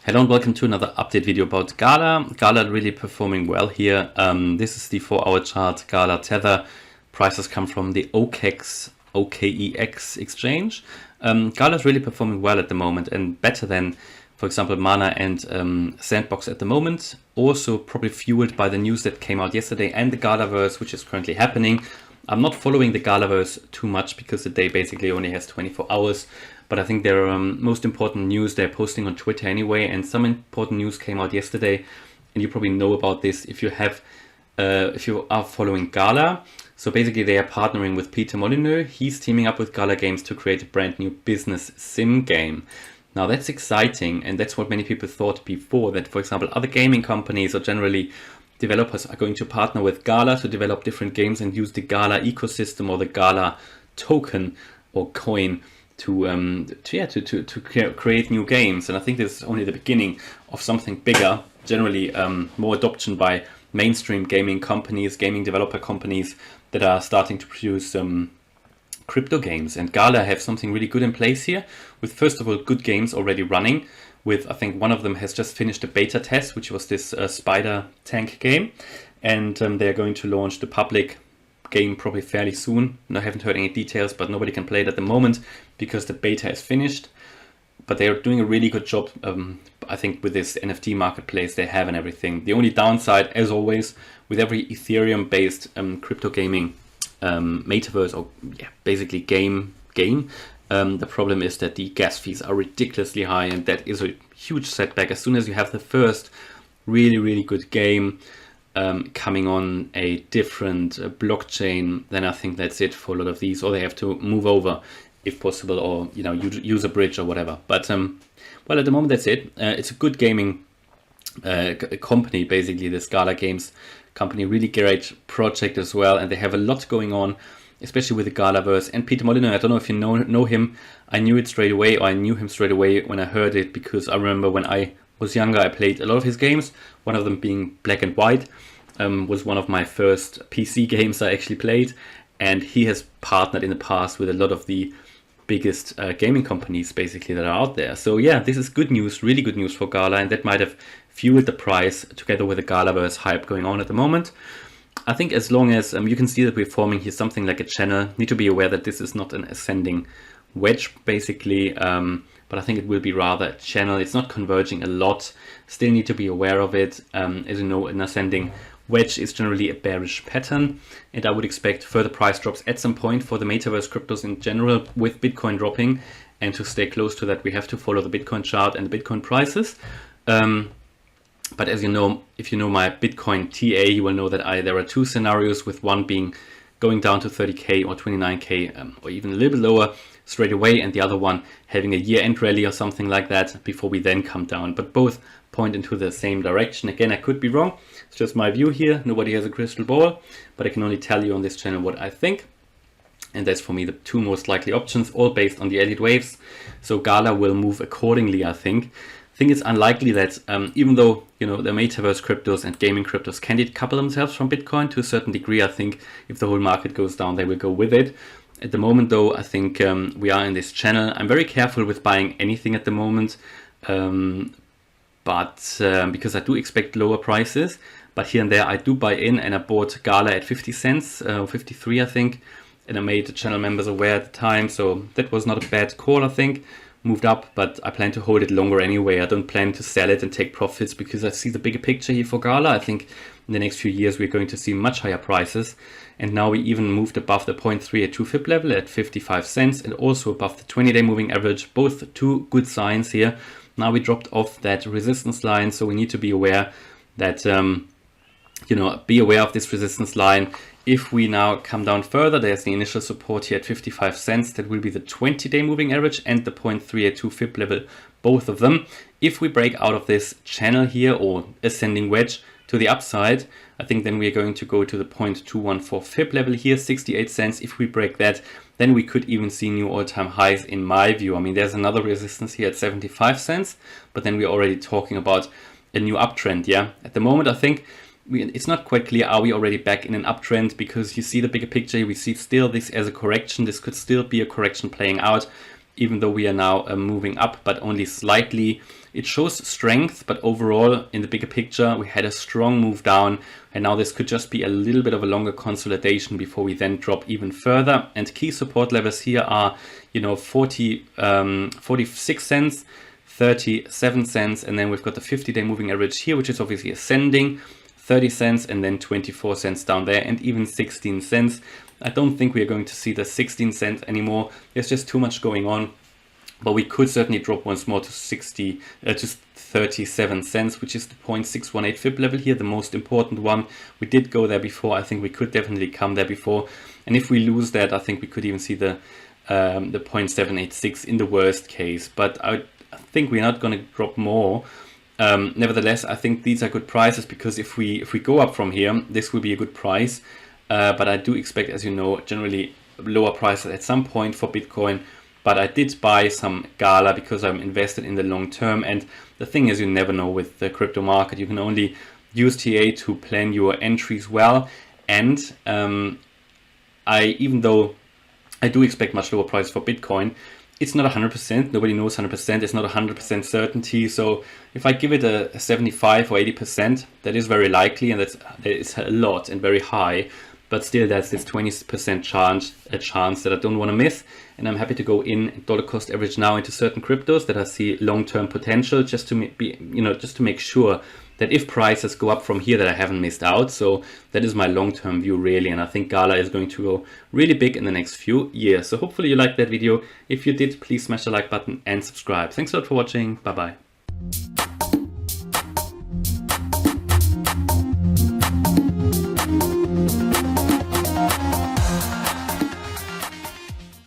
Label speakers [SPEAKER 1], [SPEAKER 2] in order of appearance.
[SPEAKER 1] Hello and welcome to another update video about GALA. GALA really performing well here. This is the 4-hour chart, GALA Tether. Prices come from the OKEX exchange. GALA is really performing well at the moment and better than, for example, Mana and Sandbox at the moment. Also probably fueled by the news that came out yesterday and the GALAverse, which is currently happening. I'm not following the GALAverse too much because the day basically only has 24 hours. But I think their most important news they're posting on Twitter anyway, and some important news came out yesterday, and you probably know about this if you are following GALA. So basically they are partnering with Peter Molyneux. He's teaming up with GALA Games to create a brand new business sim game. Now that's exciting, and that's what many people thought before, that for example other gaming companies or generally developers are going to partner with GALA to develop different games and use the GALA ecosystem or the GALA token or coin to create new games. And I think this is only the beginning of something bigger. Generally more adoption by mainstream gaming companies, gaming developer companies that are starting to produce crypto games. And GALA have something really good in place here with, first of all, good games already running. With, I think one of them has just finished a beta test, which was this spider tank game, and they're going to launch the public game probably fairly soon. I haven't heard any details, but nobody can play it at the moment because the beta is finished. But they are doing a really good job, I think, with this NFT marketplace they have and everything. The only downside, as always, with every Ethereum-based crypto gaming metaverse or basically game, the problem is that the gas fees are ridiculously high, and that is a huge setback. As soon as you have the first really good game coming on a different blockchain, then I think that's it for a lot of these, or they have to move over if possible, or use a bridge or whatever. But well, at the moment that's it. It's a good gaming company, basically, this GALA Games company. Really great project as well, and they have a lot going on, especially with the GALAverse. And Peter Molyneux, I don't know if you know him. I knew it straight away, or I knew him straight away when I heard it, because I remember when I was younger I played a lot of his games, one of them being Black and White. Was one of my first PC games I actually played, and he has partnered in the past with a lot of the biggest gaming companies basically that are out there. So yeah, this is good news, really good news for GALA, and that might have fueled the price together with the GALAverse hype going on at the moment. I think as long as you can see that we're forming here something like a channel, need to be aware that this is not an ascending wedge basically, but I think it will be rather a channel. It's not converging a lot, still need to be aware of it. As you know, an ascending wedge is generally a bearish pattern, and I would expect further price drops at some point for the metaverse cryptos in general, with Bitcoin dropping. And to stay close to that, we have to follow the Bitcoin chart and the Bitcoin prices. But as you know, if you know my Bitcoin TA, you will know that there are two scenarios, with one being going down to 30k or 29k, or even a little bit lower straight away, and the other one having a year-end rally or something like that before we then come down. But both point into the same direction. Again, I could be wrong. It's just my view here. Nobody has a crystal ball, but I can only tell you on this channel what I think. And that's for me the two most likely options, all based on the elliott waves. So GALA will move accordingly, I think. I think it's unlikely that even though the metaverse cryptos and gaming cryptos can decouple themselves from Bitcoin to a certain degree, I think if the whole market goes down, they will go with it. At the moment, though, I think we are in this channel. I'm very careful with buying anything at the moment, but because I do expect lower prices. But here and there, I do buy in, and I bought GALA at 50 cents, 53, I think, and I made the channel members aware at the time. So that was not a bad call, I think. Moved up, but I plan to hold it longer anyway. I don't plan to sell it and take profits, because I see the bigger picture here for GALA. I think in the next few years we're going to see much higher prices, and now we even moved above the 0.382 FIB level at 55 cents, and also above the 20-day moving average. Both two good signs here. Now we dropped off that resistance line, so we need to be aware that be aware of this resistance line. If we now come down further, there's the initial support here at 55 cents. That will be the 20-day moving average and the 0.382 FIB level, both of them. If we break out of this channel here, or ascending wedge to the upside, I think then we're going to go to the 0.214 FIB level here, 68 cents. If we break that, then we could even see new all-time highs in my view. I mean, there's another resistance here at 75 cents, but then we're already talking about a new uptrend, yeah? At the moment, I think it's not quite clear, are we already back in an uptrend, because you see the bigger picture, we see still this as a correction. This could still be a correction playing out. even though we are now moving up, but only slightly. It shows strength, but overall, in the bigger picture, we had a strong move down, and now this could just be a little bit of a longer consolidation before we then drop even further. And key support levels here are, 46 cents, 37 cents, and then we've got the 50-day moving average here, which is obviously ascending, 30 cents, and then 24 cents down there, and even 16 cents. I don't think we are going to see the 16 cents anymore. There's just too much going on. But we could certainly drop once more to 37 cents, which is the 0.618 fib level here, the most important one. We did go there before. I think we could definitely come there before. And if we lose that, I think we could even see the 0.786 in the worst case. But I think we're not going to drop more. Nevertheless, I think these are good prices, because if we go up from here, this will be a good price. But I do expect, as you know, generally lower prices at some point for Bitcoin. But I did buy some GALA because I'm invested in the long term. And the thing is, you never know with the crypto market. You can only use TA to plan your entries well. And even though I do expect much lower prices for Bitcoin, it's not 100%. Nobody knows 100%. It's not 100% certainty. So if I give it a 75 or 80%, that is very likely, and that is a lot and very high. But still, that's this 20% chance that I don't want to miss. And I'm happy to go in dollar cost average now into certain cryptos that I see long-term potential, just to just to make sure that if prices go up from here, that I haven't missed out. So that is my long-term view, really. And I think GALA is going to go really big in the next few years. So hopefully you liked that video. If you did, please smash the like button and subscribe. Thanks a lot for watching. Bye-bye.